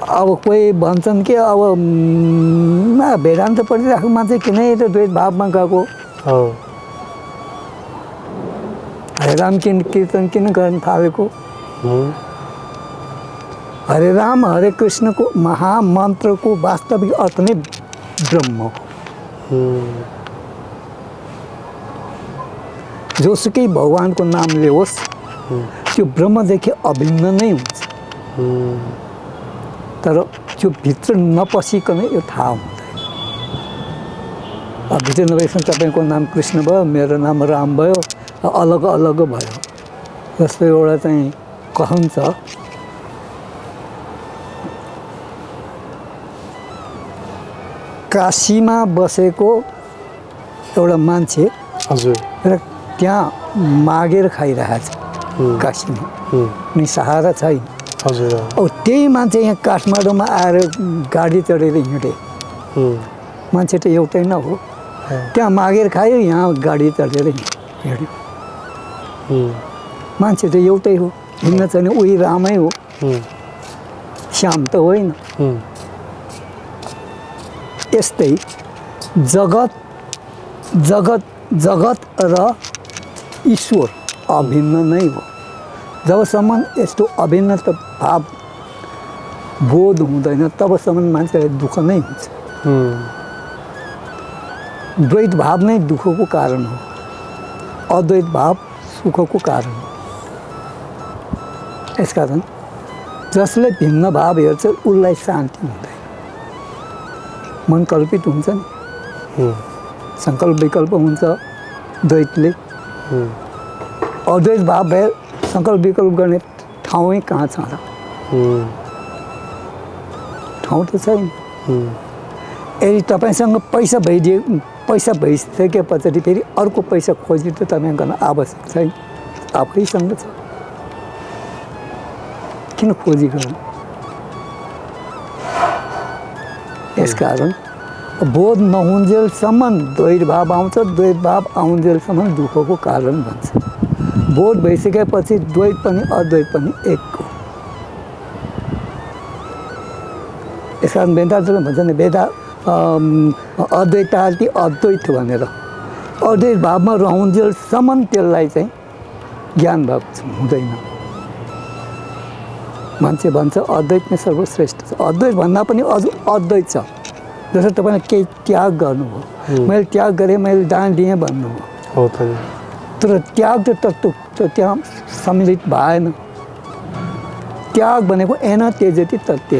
अब कोही भन्छन् कि अब वेदान्त पढिरहेको मान्छे किन यो द्वैत भावमा गएको हरे राम कीर्तन किन गर्न थालेको हरे राम हरे कृष्ण को महामन्त्र को वास्तविक अर्थ नै ब्रह्म हो जोसुकै भगवानको नाम लियोस् त्यो ब्रह्मदेखि अभिन्न नै हुन्छ तर त्यो भित्र नपसिकन यो थाहा हुँदैन भित्र नभएपछि तपाईको नाम कृष्ण भयो मेरो नाम राम भयो अलग अलग भयो जस्तो एउटा चाहिँ कहन्छ काशीमा बसेको एउटा मान्छे हजुर र त्यहाँ मागेर खाइरहेछ काशीमा नि सहारा छैन हजुर अब त्यही मान्छे यहाँ काठमाडौँमा आएर गाडी चढेर हिँडे मान्छे त एउटै न हो त्यहाँ मागेर खायो यहाँ गाडी चढेर हिँड्यो मान्छे त एउटै हो हिँड्न चाहिँ उही रामै हो श्याम त होइन यस्तै जगत जगत जगत र ईश्वर अभिन्न नै हो जबसम्म यस्तो अभिन्न भाव बोध हुँदैन तबसम्म मान्छेलाई दुःख नै हुन्छ द्वैत भाव नै दुःखको कारण हो अद्वैत भाव सुखको कारण हो यसकारण जसले भिन्न भाव हेर्छ उसलाई शान्ति हुँदैन मन कल्पित हुन्छ नि संकल्प विकल्प हुन्छ द्वैतले अद्वैत भाव भए संकल्प विकल्प गर्ने ठाउँै कहाँ छ र ठाउँ त छैन यदि तपाईसँग पैसा भइसके पछाडि फेरि अर्को पैसा खोजी त तपाईँ गर्न आवश्यक छैन आफैसँग छ किन खोजी गर्नु यसकारण बोध नहुन्जेलसम्म द्वैत भाव आउँछ द्वैत भाव आउन्जेलसम्म दुःखको कारण भन्छ बोध भइसकेपछि द्वैत पनि अद्वैत पनि एक हो यसकारण वेदान्तले भन्छ नि अद्वैतार्थी अद्वैत भनेर अद्वैत भावमा रहन्जेलसम्म त्यसलाई चाहिँ ज्ञान भाव हुँदैन मान्छे भन्छ अद्वैत नै सर्वश्रेष्ठ छ अद्वैत भन्दा पनि अझ अद्वैत छ जस्तो तपाईँले केही त्याग गर्नुभयो मैले त्याग गरेँ मैले दान दिएँ भन्नुभयो तर त्याग तत्त्व त्यहाँ सम्मिलित भएन त्याग भनेको एन त्यजति तत्त्व